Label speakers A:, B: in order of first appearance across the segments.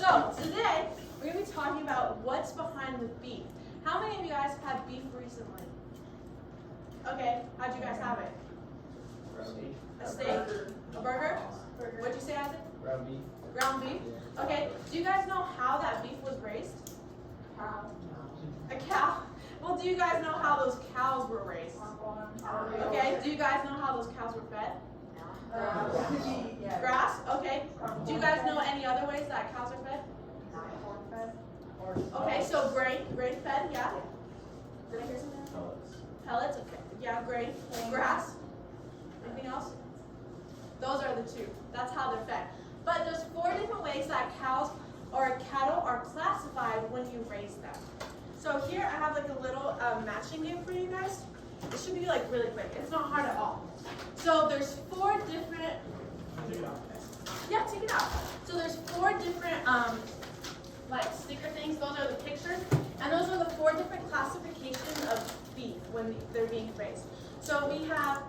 A: So today we're going to be talking about what's behind the beef. How many of you guys had beef recently? Okay, how'd you guys have it? A steak? A burger? What'd you say, Isaac?
B: Ground beef.
A: Ground beef? Okay, do you guys know how that beef was raised?
C: Cow.
A: A cow? Well, do you guys know how those cows were raised? Okay, do you guys know how those cows were fed? Grass? Okay. Do you guys know any other ways that cows are fed? Okay, so grain fed, yeah. Did I hear something? Pellets, okay. Yeah, grain. Grass. Anything else? Those are the two. That's how they're fed. But there's 4 different ways that cows or cattle are classified when you raise them. So here I have like a little matching game for you guys. It should be like really quick. It's not hard at all. So there's 4 different. Yeah, take it out. So there's 4 different like sticker things. Those are the pictures, and those are the 4 different classifications of beef when they're being raised. So we have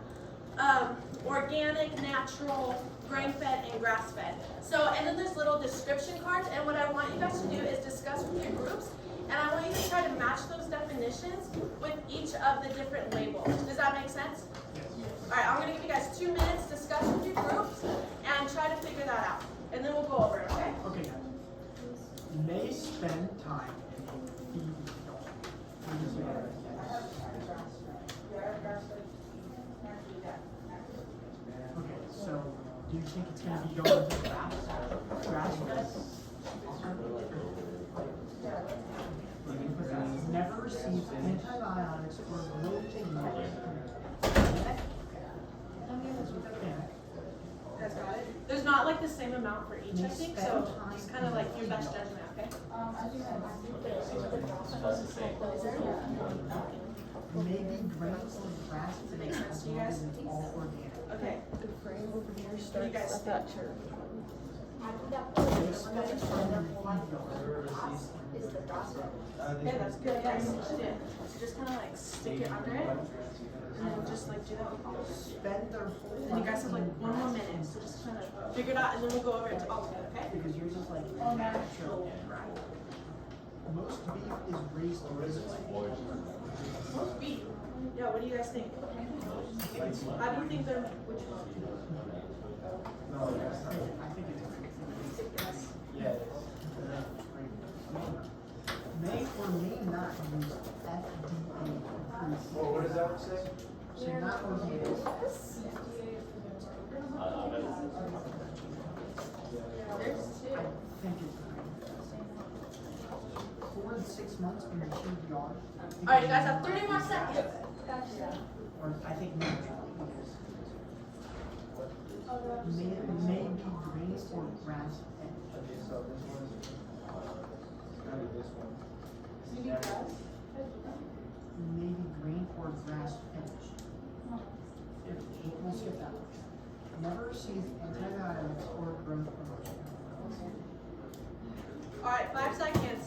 A: organic, natural, grain-fed, and grass-fed. So, and then there's little description cards, and what I want you guys to do is discuss with your groups, and I want you to try to match those definitions with each of the different labels. Does that make sense?
B: Yes.
A: All right, I'm going to give you guys 2 minutes, discuss with your groups, and try to figure that out. And then we'll go over it, okay?
D: Okay, guys. May spend time in a feed dog. Okay, so do you think it's going to be going to grass? Grass fed? Never received antibiotics or growth injections.
A: There's not like the same amount for each, I think, so just kind of like your best judgment, okay?
D: Maybe grains or grass.
A: Does it make sense to you guys?
D: All organic.
A: Okay.
C: The frame over here
A: What do you
C: starts
A: guys
C: at that chair.
D: May spend time in a feed dog.
A: Okay, that's good, guys. So just kind of like stick it under it, and then just like do that with all of it.
D: Spend their whole
A: And you guys have like 1 more minute, so just kind of figure it out, and then we'll go over it all together, okay?
D: Because yours is like natural, right? Most beef is raised to this way.
A: Most beef. Yeah, what do you guys think? How do you think they're, which one?
D: I think it's
A: Yes.
B: Yes.
D: may or may not use FDA approved.
B: Well, what does that say?
D: So not organic.
A: There's 2.
D: I think it's 4 to 6 months in a feed yard.
A: All right, you guys have 30 more seconds.
D: Or I think natural. May be grain or grass fed.
B: Okay, so this one's this one.
D: Maybe grain or grass fed. We'll skip that one. Never received antibiotics or growth promotion.
A: All right, 5 seconds.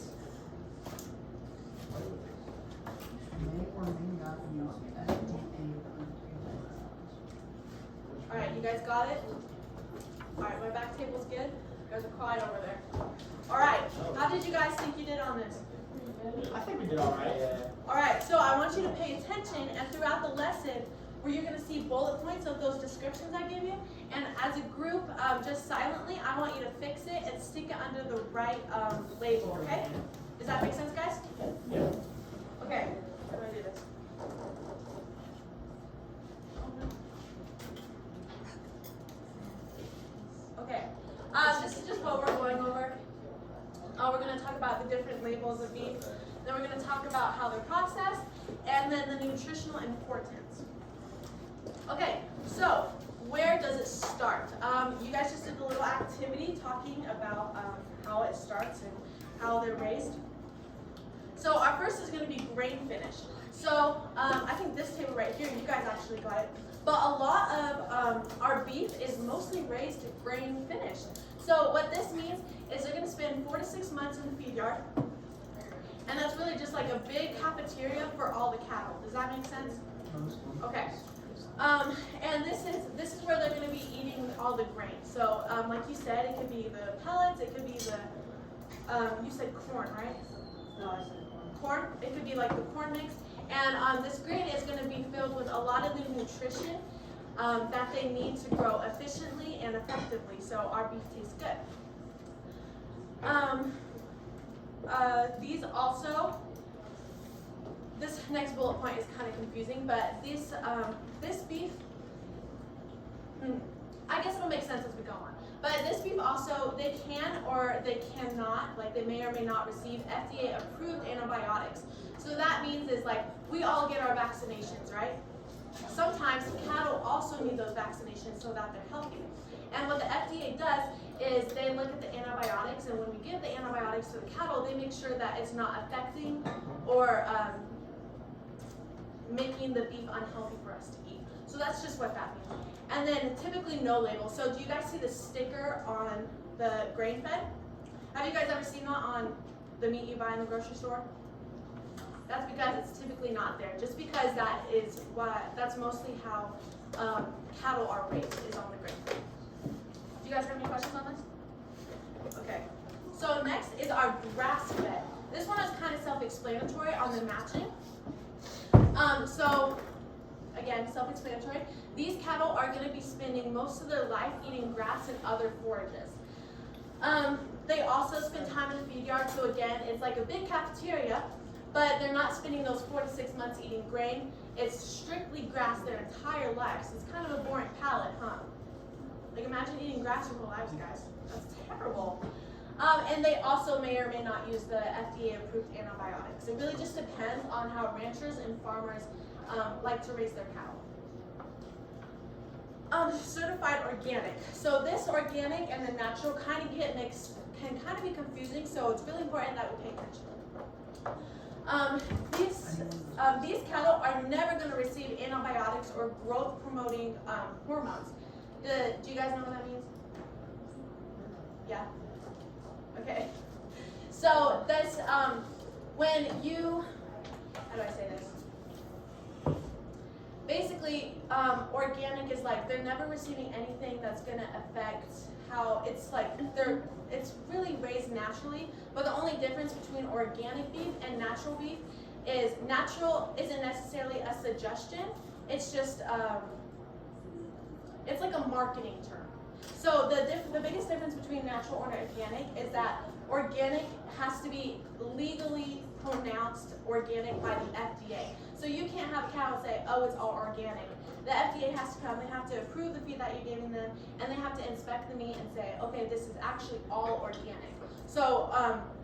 D: May or may not use FDA approved antibiotics.
A: All right, you guys got it? All right, my back table's good. You guys are quiet over there. All right, how did you guys think you did on this?
B: I think we did all right. Yeah.
A: All right, so I want you to pay attention, and throughout the lesson, where you're going to see bullet points of those descriptions I give you, and as a group, just silently, I want you to fix it and stick it under the right label, okay? Does that make sense, guys?
B: Yeah.
A: Okay, how do I do this? Okay, this is just what we're going over. We're going to talk about the different labels of beef. Then we're going to talk about how they're processed, and then the nutritional importance. Okay, so where does it start? You guys just did a little activity talking about how it starts and how they're raised. So our first is going to be grain finish. So I think this table right here, you guys actually got it. But a lot of our beef is mostly raised grain finished. So what this means is they're going to spend 4 to 6 months in the feed yard. And that's really just like a big cafeteria for all the cattle. Does that make sense? Okay. And this is where they're going to be eating all the grain. So like you said, it could be the pellets, it could be the you said corn, right?
C: No, I said corn.
A: Corn. It could be like the corn mix. And this grain is going to be filled with a lot of the nutrition that they need to grow efficiently and effectively, so our beef tastes good. These also, this next bullet point is kind of confusing, but this beef, I guess it'll make sense as we go on. But this beef also, they can or they cannot, like they may or may not receive FDA approved antibiotics. So that means is like, we all get our vaccinations, right? Sometimes cattle also need those vaccinations so that they're healthy. And what the FDA does is they look at the antibiotics, and when we give the antibiotics to the cattle, they make sure that it's not affecting or making the beef unhealthy for us to eat. So that's just what that means. And then typically no label. So do you guys see the sticker on the grain fed? Have you guys ever seen that on the meat you buy in the grocery store? That's because it's typically not there. Just because that's mostly how cattle are raised, is on the grain fed. Do you guys have any questions on this? Okay. So next is our grass fed. This one is kind of self-explanatory on the matching. So again, self-explanatory. These cattle are going to be spending most of their life eating grass and other forages. They also spend time in the feed yard, so again, it's like a big cafeteria, but they're not spending those 4 to 6 months eating grain. It's strictly grass their entire lives. It's kind of a boring palate, huh? Like imagine eating grass your whole lives, guys. That's terrible. And they also may or may not use the FDA-approved antibiotics. It really just depends on how ranchers and farmers like to raise their cattle. Certified organic. So this organic and the natural kind of get mixed, can kind of be confusing, so it's really important that we pay attention. These cattle are never going to receive antibiotics or growth-promoting hormones. Do you guys know what that means? Yeah? Okay. So this, when you, how do I say this? Basically, organic is like they're never receiving anything that's going to affect how it's like it's really raised naturally, but the only difference between organic beef and natural beef is natural isn't necessarily a suggestion. It's just it's like a marketing term. So the biggest difference between natural and organic is that organic has to be legally pronounced organic by the FDA. So you can't have a cow and say, oh, it's all organic. The FDA has to come, they have to approve the feed that you're giving them, and they have to inspect the meat and say, okay, this is actually all organic. So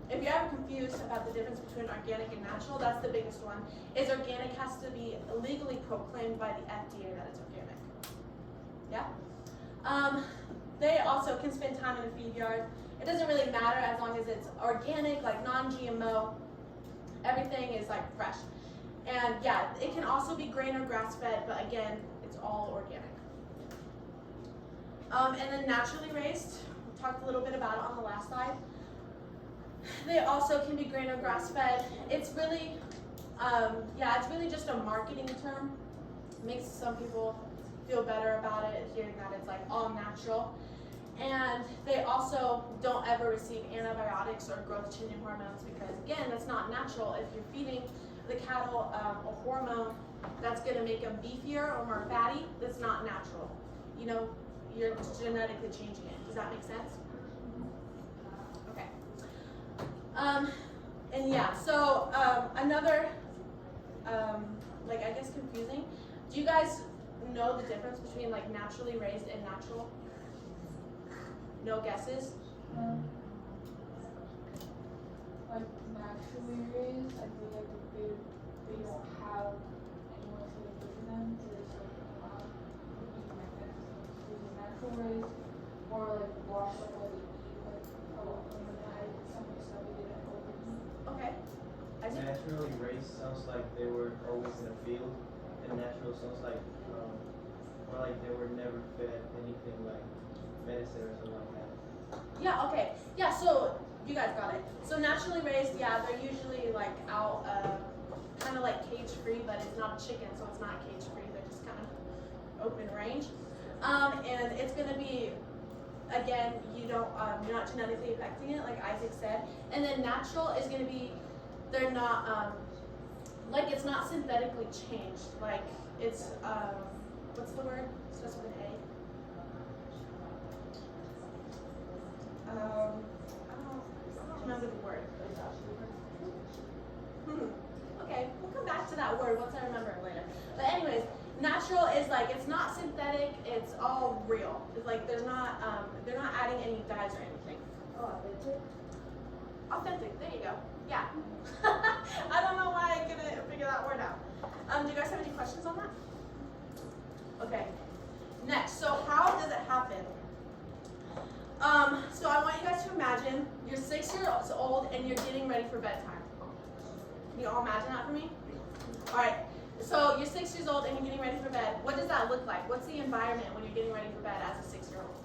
A: if you're ever confused about the difference between organic and natural, that's the biggest one, is organic has to be legally proclaimed by the FDA that it's organic. Yeah? They also can spend time in a feed yard. It doesn't really matter as long as it's organic, like non-GMO. Everything is like fresh. And yeah, it can also be grain or grass fed, but again, it's all organic. And then naturally raised, we talked a little bit about it on the last slide. They also can be grain or grass fed. It's really, it's really just a marketing term. It makes some people feel better about it, hearing that it's like all natural. And they also don't ever receive antibiotics or growth changing hormones because again, that's not natural. If you're feeding the cattle a hormone that's going to make them beefier or more fatty, that's not natural. You know, you're genetically changing it. Does that make sense? Okay. And yeah, so another, like I guess confusing. Do you guys know the difference between like naturally raised and natural? No guesses?
C: Like naturally raised, I feel like they don't have anyone to live in them, so they sort of eating like that. Natural raised, or like wash up what they eat, like some of the stuff they didn't overeat.
A: Okay. Isaac?
B: Naturally raised sounds like they were always in a field, and natural sounds like more like they were never fed anything like medicine or something like that.
A: Yeah, okay. Yeah, so you guys got it. So naturally raised, yeah, they're usually like out, kind of like cage free, but it's not a chicken, so it's not cage free. They're just kind of open range. And it's going to be again, you're not genetically affecting it, like Isaac said. And then natural is going to be, they're not, like it's not synthetically changed. Like it's, what's the word? It starts with an A. I don't remember the word. Okay, we'll come back to that word once I remember it later. But anyways, natural is like it's not synthetic; it's all real. It's like they're not adding any dyes or anything.
E: Oh, authentic?
A: Authentic. There you go. Yeah. I don't know why I couldn't figure that word out. Do you guys have any questions on that? Okay. Next, so how does it happen? So I want you guys to imagine you're 6 years old and you're getting ready for bedtime. Can you all imagine that for me? All right. So you're 6 years old and you're getting ready for bed. What does that look like? What's the environment when you're getting ready for bed as a 6-year-old?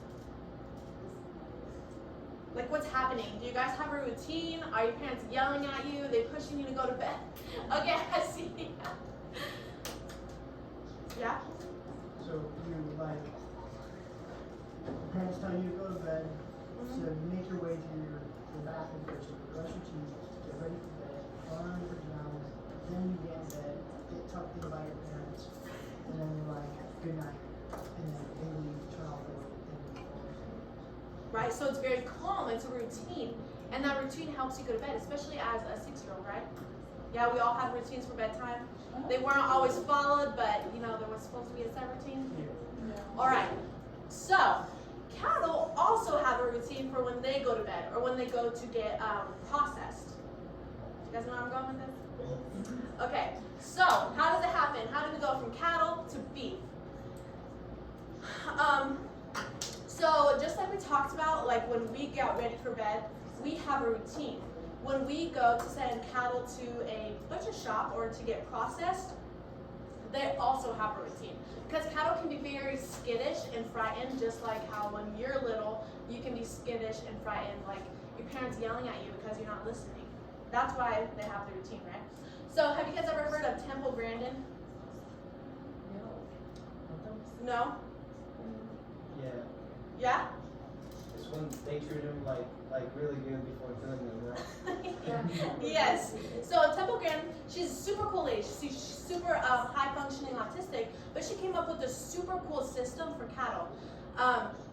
A: Like what's happening? Do you guys have a routine? Are your parents yelling at you? Are they pushing you to go to bed? Okay, I see. Yeah?
D: So you like, parents tell you to go to bed, so you make your way through your bathroom first, you brush your teeth, get ready for bed, put on your pajamas, then you get in bed, get tucked in by your parents, and then you're like, good night, and then they leave, turn off the light, and you fall asleep.
A: Right, so it's very calm, it's a routine. And that routine helps you go to bed, especially as a 6-year-old, right? Yeah, we all have routines for bedtime. They weren't always followed, but you know, there was supposed to be a set routine.
C: Yeah.
A: All right, so cattle also have a routine for when they go to bed or when they go to get processed. You guys know where I'm going with this? Okay, so how does it happen? How do we go from cattle to beef? So just like we talked about, like when we get ready for bed, we have a routine. When we go to send cattle to a butcher shop or to get processed, they also have a routine. Because cattle can be very skittish and frightened, just like how when you're little, you can be skittish and frightened, like your parents yelling at you because you're not listening. That's why they have the routine, right? So have you guys ever heard of Temple Grandin? No?
B: Yeah.
A: Yeah?
B: It's when they treat them like really good before killing them, right?
A: Yes. So Temple Grandin, she's a super cool lady. She's super high functioning autistic, but she came up with a super cool system for cattle,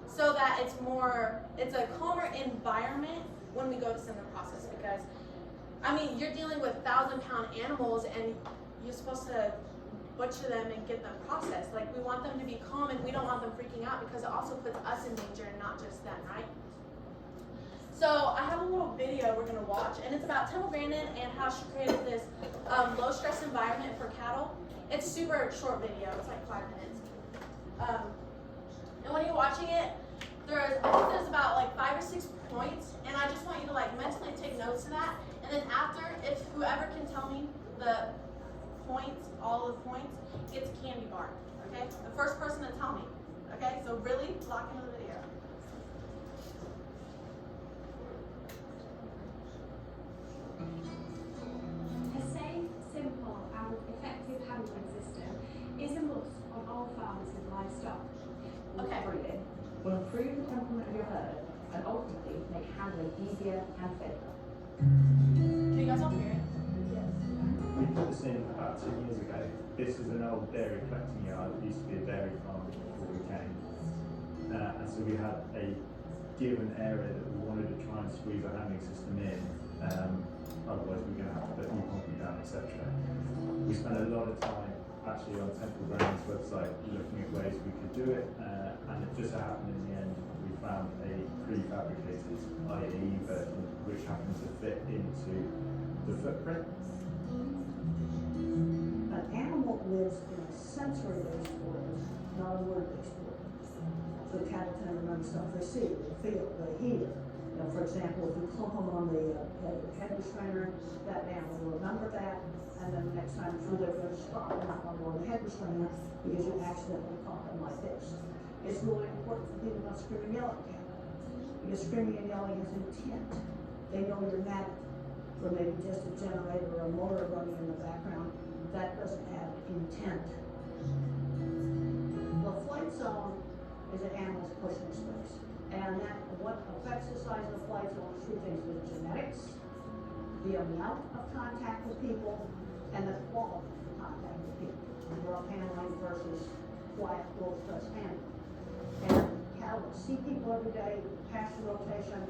A: so that it's a calmer environment when we go to send them process. Because, I mean, you're dealing with 1,000-pound animals, and you're supposed to butcher them and get them processed. Like, we want them to be calm, and we don't want them freaking out because it also puts us in danger and not just them, right? So I have a little video we're gonna watch, and it's about Temple Grandin and how she created this low stress environment for cattle. It's super short video, it's like 5 minutes. And when you're watching it, I think there's about like 5 or 6 points, and I just want you to like mentally take notes of that. And then after, if whoever can tell me the points, all of the points, gets a candy bar. Okay? The first person to tell me. Okay? So really lock into the video.
F: A safe, simple and effective handling system is a must on all farms with livestock.
A: Okay.
G: Breeding will improve the temperament of your herd and ultimately make handling easier and safer.
A: Can you guys all hear it?
H: We put this in about 2 years ago. This is an old dairy collecting yard. It used to be a dairy farm before we came. And so we had a given area that we wanted to try and squeeze our handling system in. Otherwise we're going to have to put new concrete down, etc. We spent a lot of time actually on Temple Grandin's website looking at ways we could do it. And it just happened in the end we found a prefabricated IE version which happened to fit into the footprint.
E: An animal lives in a sensory-based world, not a word-based world. So cattle tend to remember stuff they see, they feel, they hear. You know, for example, if you clump them on the head restrainer, that animal will remember that, and then the next time through they're going to stop and not on the head restrainer because you accidentally caught them like this. It's really important for people not screaming and yelling at cattle, because screaming and yelling has intent. They know you're mad at them. Or maybe just a generator or a motor running in the background, that doesn't have intent. The flight zone is an animal's pushing space. And that, what affects the size of the flight zone is two things: the genetics, the amount of contact with people, and the quality of contact with people. Rough handling versus quiet, low stress handling. And cattle that see people every day, pasture rotation,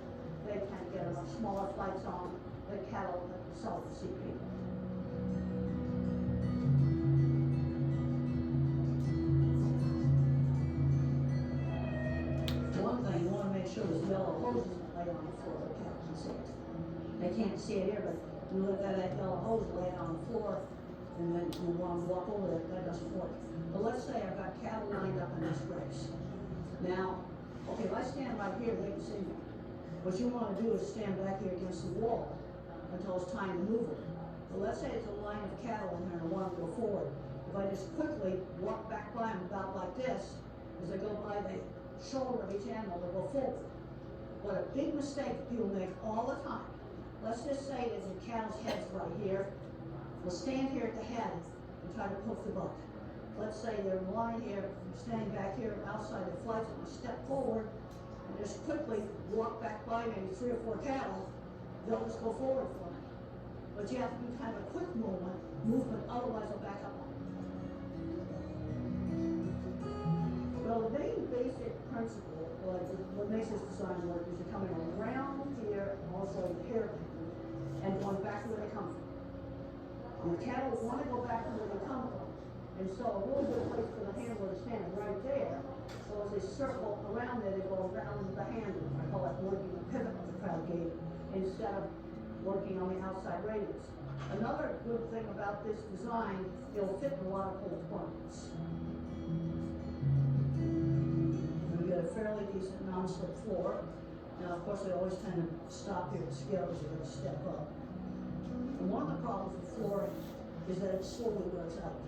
E: they can get a much smaller flight zone than cattle that seldom see people. One thing, you want to make sure this yellow hose isn't laid on the floor, the cattle can see it. They can't see it here, but you look at that yellow hose laying on the floor, and then you want to walk over there, that doesn't work. But let's say I've got cattle lined up in this race. Now, okay, if I stand right here, they can see me. What you want to do is stand back here against the wall until it's time to move it. But let's say it's a line of cattle in here and I want to go forward. If I just quickly walk back by them about like this, as I go by the shoulder of each animal, they go forward. What a big mistake people make all the time. Let's just say that the cattle's head's right here. We'll stand here at the head and try to poke the butt. Let's say they're lying here, standing back here outside the flight zone, step forward and just quickly walk back by maybe 3 or 4 cattle, they'll just go forward for me. But you have to do kind of a quick movement, otherwise they'll back up on you. Well, the main basic principle, what makes this design work, is you're coming around here, also the hairpin, and going back to where they come from. And the cattle want to go back to where they come from. And so a really good place for the handler to stand right there. So as they circle around there, they go around the handle. I call that working the pivot of the crowd gate instead of working on the outside radius. Another good thing about this design, it'll fit in a lot of cold corners. We get a fairly decent non-slip floor. Now, of course, they always tend to stop here at scale as you're going to step up. And one of the problems with flooring is that it slowly wears out.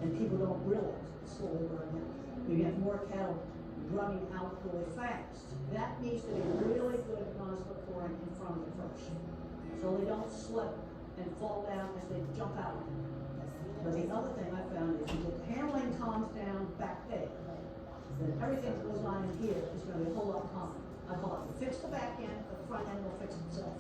E: And people don't realize it's slowly wearing out. You get more cattle running out really fast. That needs to be really good non-slip flooring in front of the first. So they don't slip and fall down as they jump out. But the other thing I found is you get the handling calms down back there, then everything that goes on in here is going to be a whole lot calmer. I call it, you fix the back end, the front end will fix itself.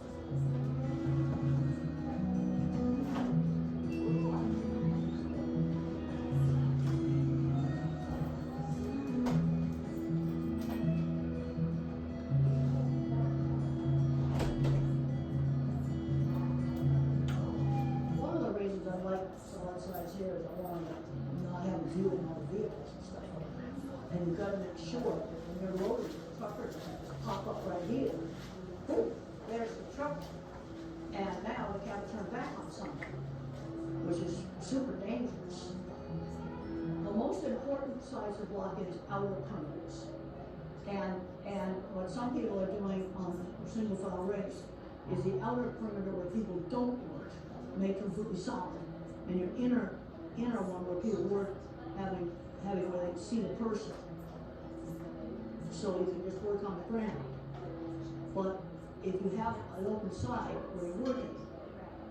E: Here is I want to not have a view in all the vehicles and stuff like that. And you've got to make sure that when you're loading, the trucker doesn't just pop up right here. Boom, there's the truck. And now we have to turn back on something, which is super dangerous. The most important size of block is outer perimeters. And what some people are doing on a single file race is the outer perimeter where people don't work, make completely solid. And your inner one where people work having where they can see the person. So you can just work on the ground. But if you have an open side where you're working,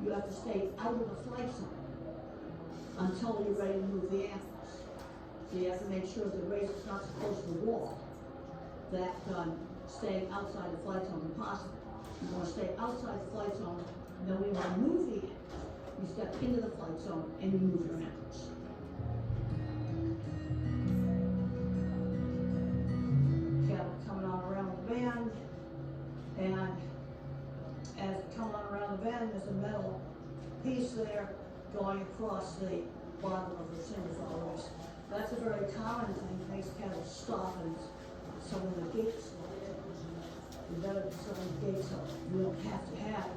E: you have to stay out of the flight zone until you're ready to move the animals. So you have to make sure the race is not so close to the wall that staying outside the flight zone is impossible. You want to stay outside the flight zone, and then when you want to move the animals, you step into the flight zone and you move your animals. Cattle coming on around the bend, and as it comes on around the bend, there's a metal piece there going across the bottom of the single file race. That's a very common thing that makes cattle stop, and some of the gates you better some of the gates are. You don't have to have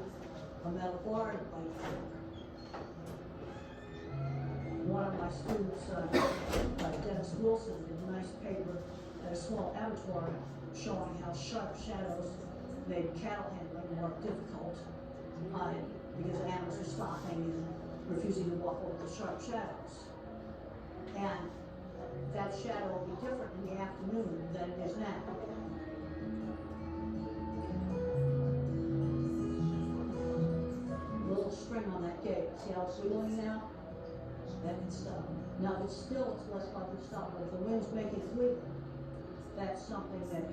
E: a metal bar like that. One of my students, Dennis Wilson, did a nice paper at a small abattoir showing how sharp shadows made cattle handling more difficult because animals are stopping and refusing to walk over the sharp shadows. And that shadow will be different in the afternoon than it is now. Little string on that gate. See how it's wiggling now? That can stop. Now if it's still, it's less likely to stop, but if the wind's making it wiggle, that's something that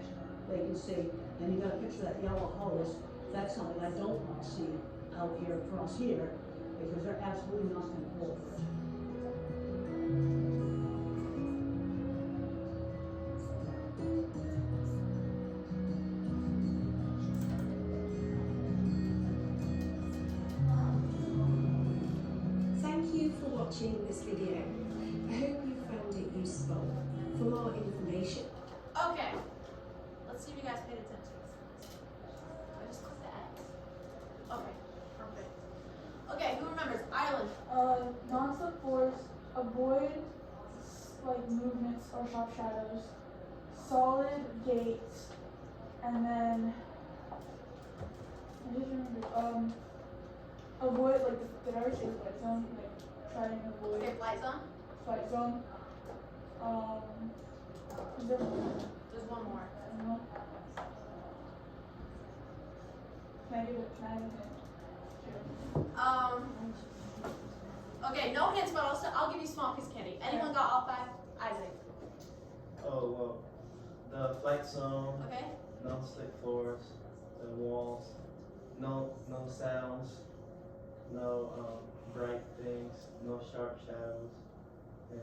E: they can see, and you got a picture of that yellow hose, that's something I don't want to see out here across here, because they're absolutely not gonna pull for it.
F: Thank you for watching this video. I hope you found it useful. For more information,
A: Okay. Let's see if you guys paid attention. I just clicked the X. Okay, perfect. Okay, who remembers? Ireland.
C: Non-slip floors, avoid like movements or sharp shadows, solid gates, and then I just remember avoid like did I already say flight zone? Like try and avoid
A: Okay, flight zone.
C: flight zone. Is there more?
A: There's one more.
C: I don't know. Can I give it? Can I have a hint? Sure.
A: Okay, no hints, but I'll give you small piece of candy. Anyone got all 5? Isaac.
B: Oh, well, the flight zone,
A: Okay.
B: no slick floors, the walls, no sounds, no bright things, no sharp shadows. And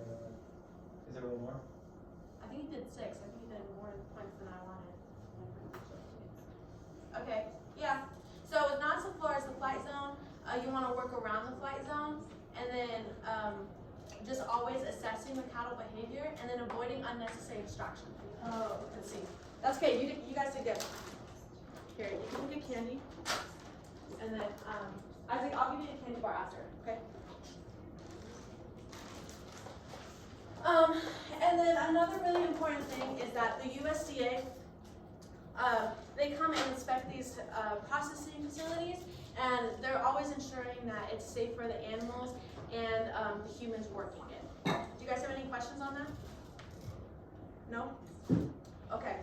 B: is there one more?
A: I think you did 6. I think you did more points than I wanted. Okay, yeah. So with non-slip floor is the flight zone. You want to work around the flight zone, and then just always assessing the cattle behavior, and then avoiding unnecessary distraction. Oh, let's see. That's okay. You guys did good. Here, you can get candy, and then Isaac, I'll give you a candy bar after. Okay. And then another really important thing is that the USDA, they come and inspect these processing facilities, and they're always ensuring that it's safe for the animals and the humans working it. Do you guys have any questions on that? No? Okay.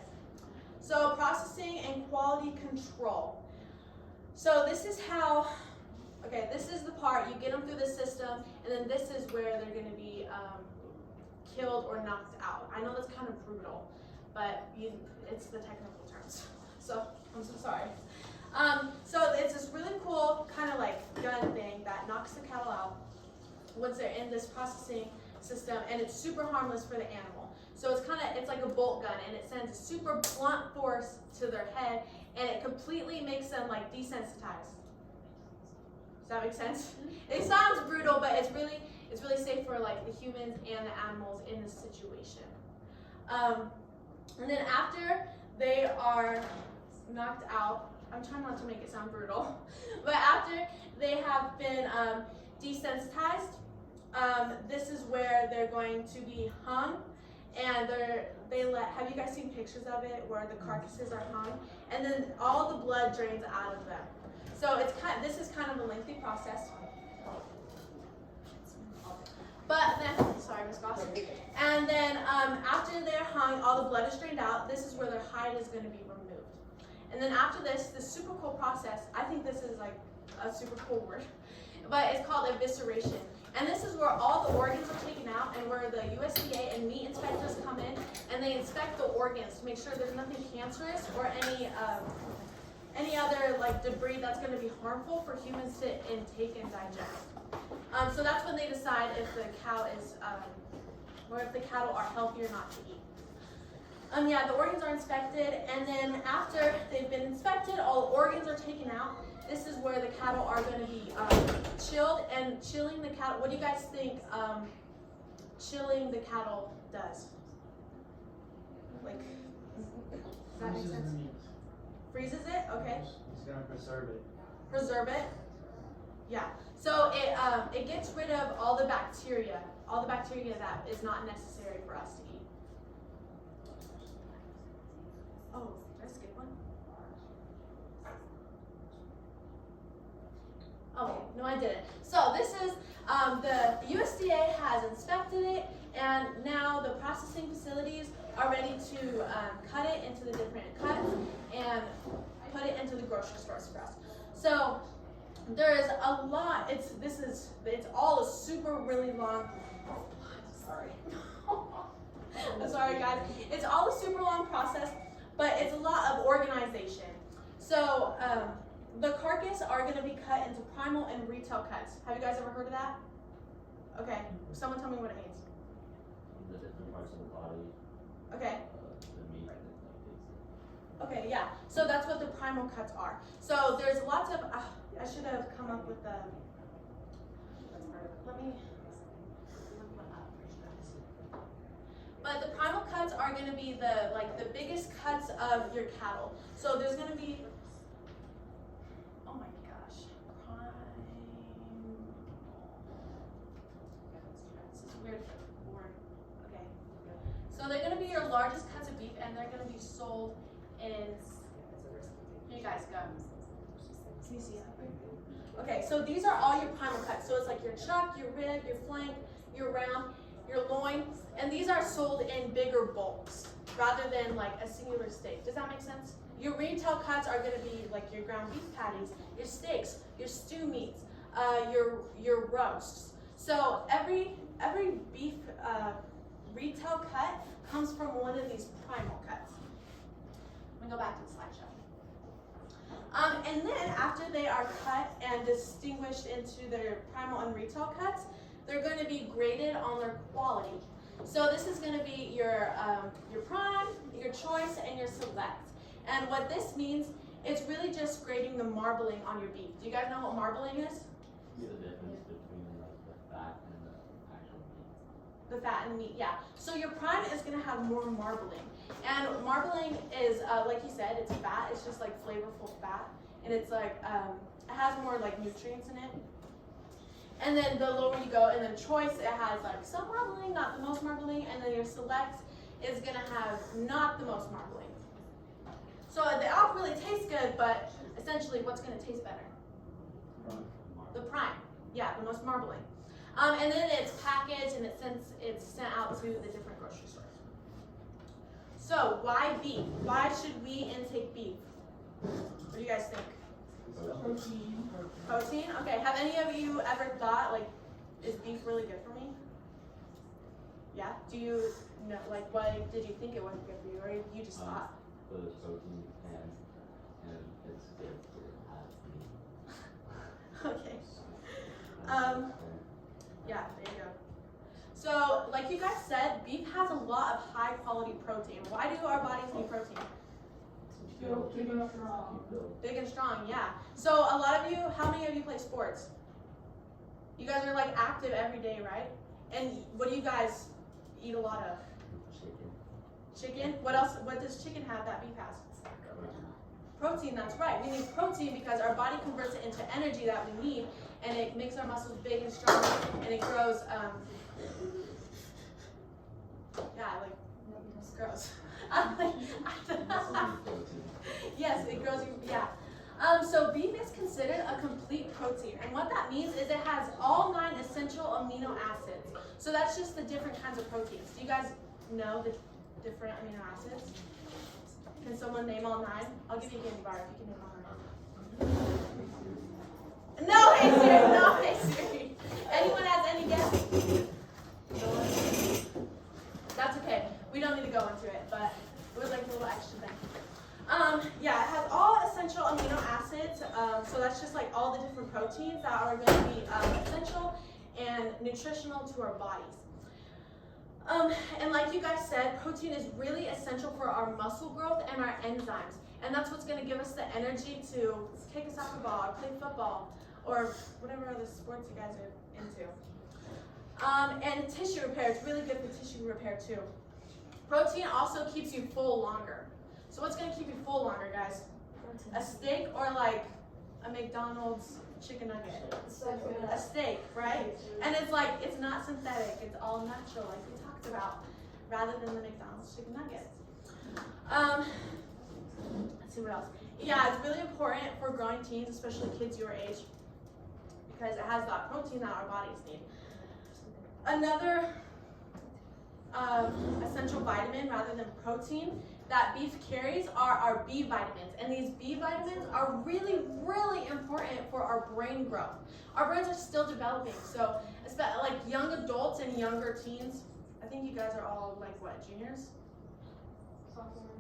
A: So processing and quality control. So this is how, okay, this is the part, you get them through the system, and then this is where they're going to be killed or knocked out. I know that's kind of brutal, but it's the technical terms. So I'm so sorry. So it's this really cool kind of like gun thing that knocks the cattle out once they're in this processing system, and it's super harmless for the animal. So it's like a bolt gun, and it sends a super blunt force to their head, and it completely makes them like desensitized. Does that make sense? It sounds brutal, but it's really safe for like the humans and the animals in this situation. And then after they are knocked out, I'm trying not to make it sound brutal, but after they have been desensitized, this is where they're going to be hung, and have you guys seen pictures of it where the carcasses are hung, and then all the blood drains out of them. So this is kind of a lengthy process. But then, sorry, Ms. Goss. And then after they're hung, all the blood is drained out. This is where their hide is going to be removed. And then after this super cool process, I think this is like a super cool word, but it's called evisceration. And this is where all the organs are taken out, and where the USDA and meat inspectors come in, and they inspect the organs to make sure there's nothing cancerous or any other like debris that's going to be harmful for humans to intake and digest. So that's when they decide if the cow is, or if the cattle are healthy or not to eat. Yeah, the organs are inspected, and then after they've been inspected, all the organs are taken out. This is where the cattle are going to be chilled, and chilling the cattle. What do you guys think chilling the cattle does? Like, does that make sense? Freezes it? Okay.
B: It's gonna preserve it.
A: Preserve it? Yeah. So it gets rid of all the bacteria that is not necessary for us to eat. Oh, did I skip one? Okay, no I didn't. So this is, the USDA has inspected it, and now the processing facilities are ready to cut it into the different cuts and put it into the grocery stores for us. So there is a lot, it's all a super really long, sorry. I'm sorry guys. It's all a super long process, but it's a lot of organization. So the carcass are going to be cut into primal and retail cuts. Have you guys ever heard of that? Okay, someone tell me what it means.
I: The different parts of the body.
A: Okay.
I: The meat and like
A: Okay, yeah. So that's what the primal cuts are. So there's lots of. I should have come up with the. Let me. But the primal cuts are going to be the biggest cuts of your cattle. So there's going to be. Oh my gosh, this is a weird word. Okay. So they're going to be your largest cuts of beef, and they're going to be sold in. Here you guys go. Can you see that? Okay, so these are all your primal cuts. So it's like your chuck, your rib, your flank, your round, your loin, and these are sold in bigger bulks rather than like a singular steak. Does that make sense? Your retail cuts are going to be like your ground beef patties, your steaks, your stew meats, your roasts. So every beef retail cut comes from one of these primal cuts. Let me go back to the slideshow. And then after they are cut and distinguished into their primal and retail cuts, they're going to be graded on their quality. So this is going to be your prime, your choice, and your select. And what this means, it's really just grading the marbling on your beef. Do you guys know what marbling is?
I: the difference between like the fat and the actual meat.
A: The fat and the meat, yeah. So your prime is going to have more marbling. And marbling is, like you said, it's fat. It's just like flavorful fat. And it's like, it has more like nutrients in it. And then the lower you go, and then choice, it has like some marbling, not the most marbling. And then your select is going to have not the most marbling. So they all really taste good, but essentially what's going to taste better? The prime. Yeah, the most marbling. And then it's packaged and it's sent out to the different grocery stores. So why beef? Why should we intake beef? What do you guys think?
C: Protein.
A: Protein? Okay, have any of you ever thought, like, is beef really good for me? Yeah? Do you know, like, what did you think it wasn't good for you, or you just thought?
I: For the protein and it's good to have meat.
A: Okay. Yeah, there you go. So, like you guys said, beef has a lot of high quality protein. Why do our bodies need protein?
C: Big and strong.
A: Big and strong, yeah. So a lot of you, how many of you play sports? You guys are like active every day, right? And what do you guys eat a lot of? Chicken? What else? What does chicken have that beef has? Protein, that's right. We need protein because our body converts it into energy that we need, and it makes our muscles big and strong, and it grows, it grows. Yes, it grows, yeah. So beef is considered a complete protein, and what that means is it has all 9 essential amino acids. So that's just the different kinds of proteins. Do you guys know the different amino acids? Can someone name all 9? I'll give you a candy bar if you can name all 9. No, hey Siri, no, hey Siri. Anyone has any guess? That's okay. We don't need to go into it, but it was like a little extra thing. Yeah, it has all essential amino acids. So that's just like all the different proteins that are going to be essential and nutritional to our bodies. And like you guys said, protein is really essential for our muscle growth and our enzymes. And that's what's going to give us the energy to kick a soccer ball or play football or whatever other sports you guys are into. And tissue repair, it's really good for tissue repair too. Protein also keeps you full longer. So what's going to keep you full longer, guys? A steak or like a McDonald's chicken nugget? A steak, right? And it's like, it's not synthetic, it's all natural like we talked about, rather than the McDonald's chicken nugget. Let's see what else. Yeah, it's really important for growing teens, especially kids your age, because it has that protein that our bodies need. Another essential vitamin rather than protein that beef carries are our B vitamins. And these B vitamins are really, really important for our brain growth. Our brains are still developing, so like young adults and younger teens, I think you guys are all like what, juniors?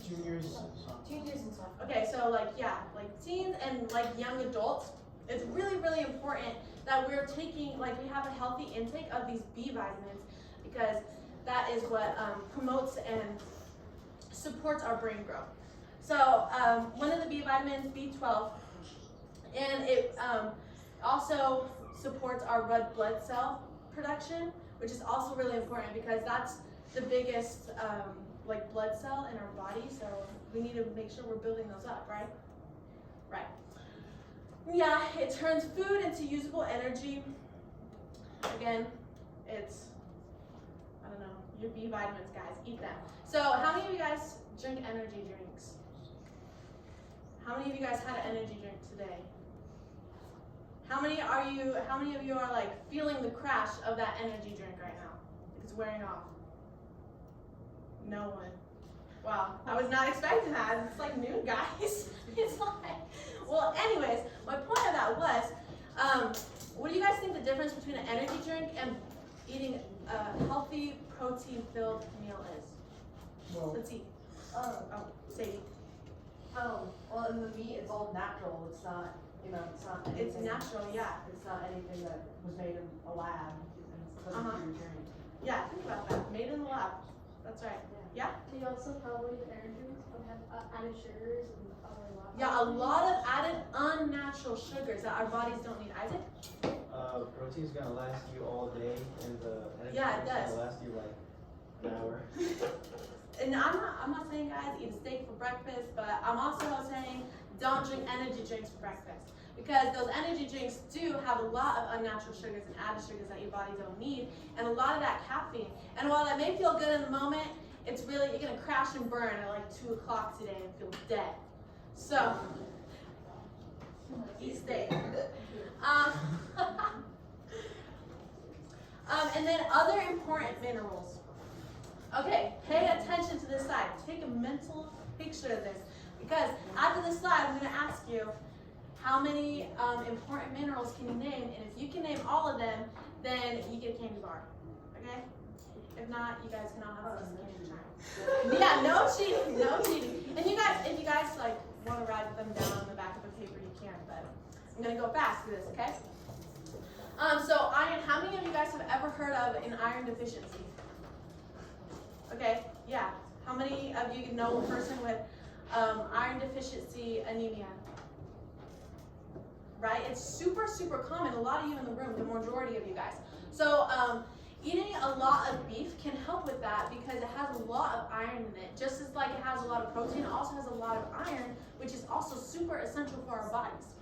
D: Juniors.
A: Juniors and stuff. Okay, so like teens and like young adults, it's really, really important that we're taking, like we have a healthy intake of these B vitamins because that is what promotes and supports our brain growth. So one of the B vitamins, B12, and it also supports our red blood cell production, which is also really important because that's the biggest like blood cell in our body. So we need to make sure we're building those up, right? Right. Yeah, it turns food into usable energy. Again, it's, I don't know, your B vitamins, guys, eat them. So how many of you guys drink energy drinks? How many of you guys had an energy drink today? How many of you are like feeling the crash of that energy drink right now? It's wearing off. No one. Wow, I was not expecting that. It's like noon, guys. It's like, well, anyways, my point of that was, what do you guys think the difference between an energy drink and eating a healthy, protein-filled meal is?
D: Well,
A: Let's see. Sadie.
J: Well, in the meat, it's all natural. It's not, it's not anything.
A: It's natural, yeah.
J: It's not anything that was made in a lab and put into your drink.
A: Yeah, think about that. Made in the lab. That's right. Yeah?
K: They also probably, the energy drinks probably have added sugars and other lot.
A: Yeah, a lot of added unnatural sugars that our bodies don't need. Isaac?
B: Protein's gonna last you all day, and the energy
A: Yeah, it
B: drink's
A: does.
B: gonna last you like an hour.
A: And I'm not saying, guys, eat a steak for breakfast, but I'm also saying don't drink energy drinks for breakfast. Because those energy drinks do have a lot of unnatural sugars and added sugars that your body don't need, and a lot of that caffeine. And while that may feel good in the moment, it's really, you're gonna crash and burn at like 2 o'clock today and feel dead. So, eat steak. And then other important minerals. Okay, pay attention to this slide. Take a mental picture of this. Because after this slide, I'm gonna ask you, how many important minerals can you name? And if you can name all of them, then you get a candy bar, okay? If not, you guys can all have a piece of candy time. Yeah, no cheating, no cheating. And you guys, if you guys like want to write them down on the back of a paper, you can, but I'm gonna go fast through this, okay? So iron, how many of you guys have ever heard of an iron deficiency? Okay, yeah. How many of you know a person with iron deficiency anemia? Right, it's super, super common. A lot of you in the room, the majority of you guys. So eating a lot of beef can help with that because it has a lot of iron in it. Just as like it has a lot of protein, it also has a lot of iron, which is also super essential for our bodies.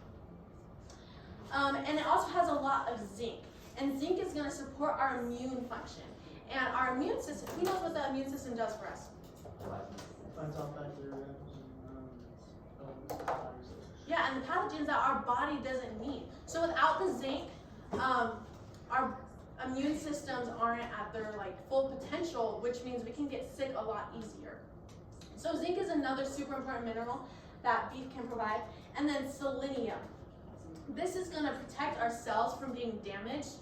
A: And it also has a lot of zinc. And zinc is going to support our immune function. And our immune system, who knows what the immune system does for us?
D: Fights off bacteria.
A: Yeah, and the pathogens that our body doesn't need. So without the zinc, our immune systems aren't at their like full potential, which means we can get sick a lot easier. So zinc is another super important mineral that beef can provide. And then selenium. This is going to protect our cells from being damaged.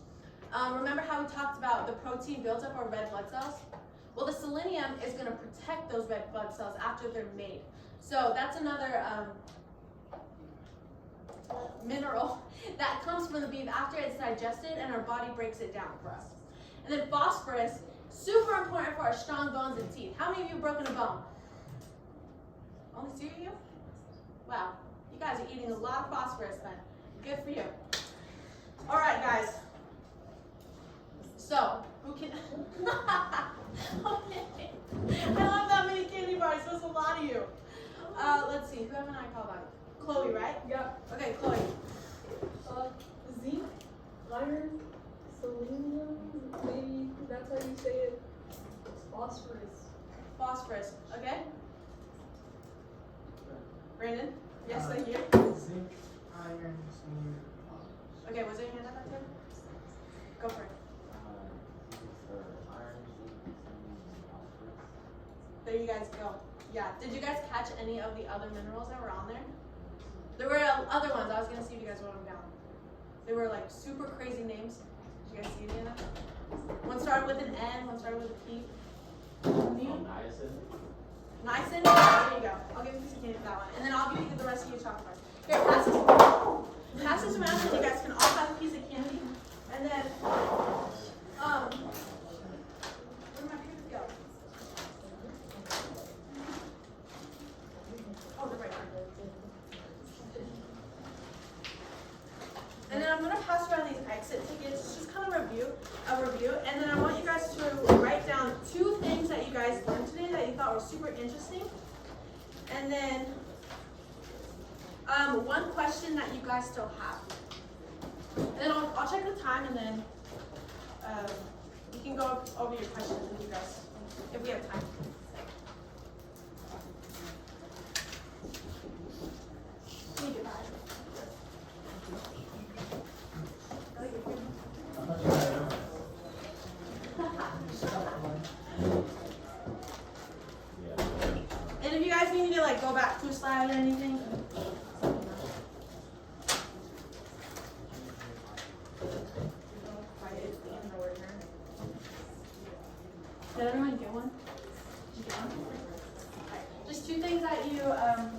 A: Remember how we talked about the protein builds up our red blood cells? Well, the selenium is going to protect those red blood cells after they're made. So that's another mineral that comes from the beef after it's digested and our body breaks it down for us. And then phosphorus, super important for our strong bones and teeth. How many of you have broken a bone? Only 2 of you? Wow, you guys are eating a lot of phosphorus then. Good for you. All right, guys. So, who can... Okay. I don't have that many candy bars, so it's a lot of you. Let's see, who haven't I called on? Chloe, right?
K: Yeah.
A: Okay, Chloe.
K: Zinc, iron, selenium, maybe that's how you say it. It's phosphorus.
A: Phosphorus, okay? Brandon? Yes, thank you.
D: Zinc, iron, selenium, phosphorus.
A: Okay, was there your hand up back there? Go for it.
I: For iron, zinc, selenium, and phosphorus.
A: There you guys go. Yeah, did you guys catch any of the other minerals that were on there? There were other ones. I was gonna see if you guys wrote them down. They were like super crazy names. Did you guys see any of them? One started with an N, one started with a P.
I: Niacin?
A: Nice and there you go. I'll give you a piece of candy for that one. And then I'll give you the rest of your chocolate bars. Here, pass this around and you guys can all have a piece of candy. And then, where my papers go? Oh, they're right there. And then I'm gonna pass around these exit tickets. It's just kind of a review. And then I want you guys to write down 2 things that you guys learned today that you thought were super interesting. And then 1 question that you guys still have. And then I'll check the time, and then you can go over your questions with you guys if we have time. Need your bag. And if you guys need me to like go back to a slide or anything. Did everyone get one? Did you get one? Alright. Just 2 things that you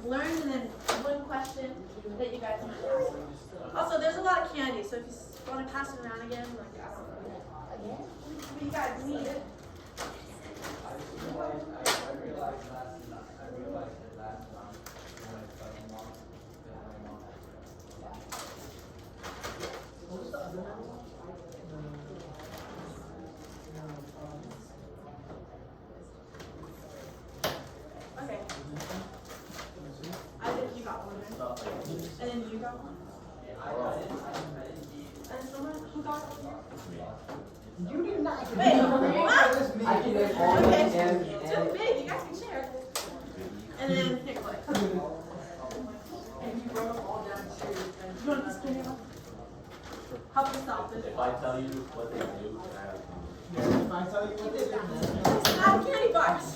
A: learned, and then 1 question that you guys might ask. Also, there's a lot of candy, so if you want to pass it around again, like I don't know. But you guys need it. Okay. I think you got one, right? And then you got one? And someone, who got one?
D: You did not get
A: Wait,
D: it.
A: what?
I: I can make one
A: Okay,
I: and
A: too big, you guys can share. And then, here, Clay.
J: And you wrote them all down too.
A: You want this candy one? Help us out this.
I: if I tell you what they do, can I have some?
D: If I tell you what they do,
A: Have candy bars.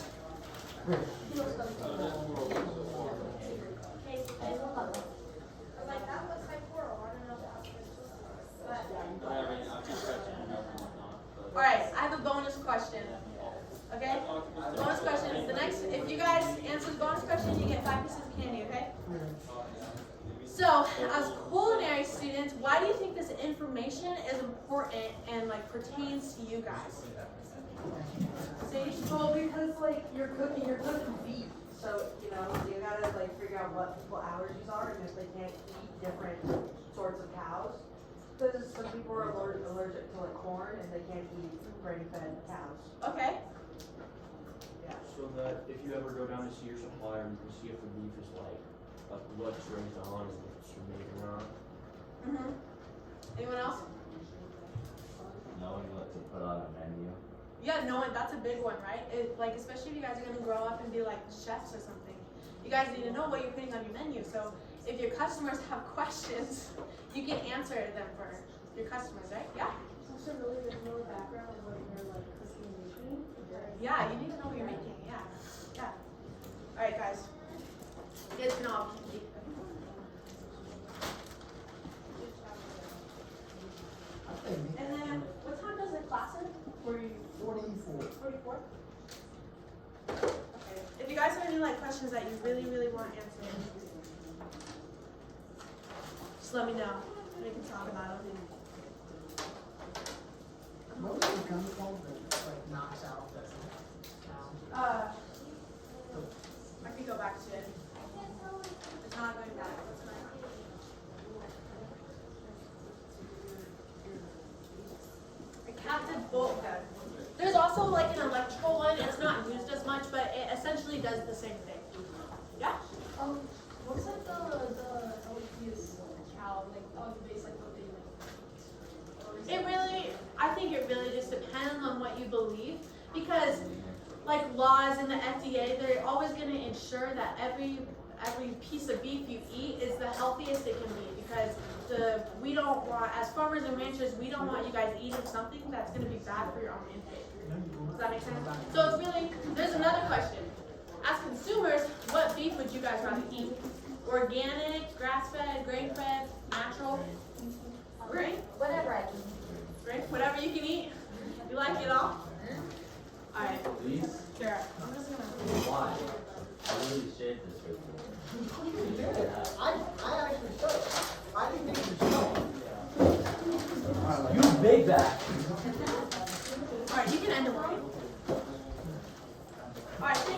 A: Alright, I have a bonus question. Okay? Bonus question. The next, if you guys answer the bonus question, you get 5 pieces of candy, okay? So, as culinary students, why do you think this information is important and like pertains to you guys? Sadie?
J: Well, because like you're cooking beef, so you know you gotta like figure out what people allergies are and if they can't eat different sorts of cows. Because some people are allergic to like corn and they can't eat grain-fed cows.
A: Okay.
J: Yeah.
L: So that if you ever go down to see your supplier, you can see if the beef is like what's raised on and if it's made or not.
A: Anyone else?
I: Knowing what to put on a menu.
A: Yeah, no, that's a big one, right? Like, especially if you guys are gonna grow up and be like chefs or something. You guys need to know what you're putting on your menu. So if your customers have questions, you can answer them for your customers, right? Yeah?
K: Also, really, there's no background of what you're like cooking and making.
A: Yeah, you need to know what you're making. Yeah. Yeah. All right, guys. You guys can all keep. And then, what time does the class end?
D: 44.
A: 44? Okay. If you guys have any like questions that you really, really want answered, just let me know. We can talk about them.
D: What was the gun called that like knocks out the sound?
A: I can go back to it. It's not going back. What's my a captive bolt gun. There's also like an electrical one. It's not used as much, but it essentially does the same thing. Yeah?
K: What's like the LPS cow, like on the base, like what they like?
A: It really, I think it really just depends on what you believe, because like laws in the FDA, they're always going to ensure that every piece of beef you eat is the healthiest it can be, because we don't want, as farmers and ranchers, we don't want you guys eating something that's going to be bad for your own intake. Does that make sense? So it's really, there's another question. As consumers, what beef would you guys rather eat? Organic, grass-fed, grain-fed, natural? Grain?
G: Whatever I can.
A: Grain? Whatever you can eat? You like it all? Alright.
I: Please?
A: Kara, I'm just gonna...
I: Why? back.
A: Alright, you can end the line. Alright,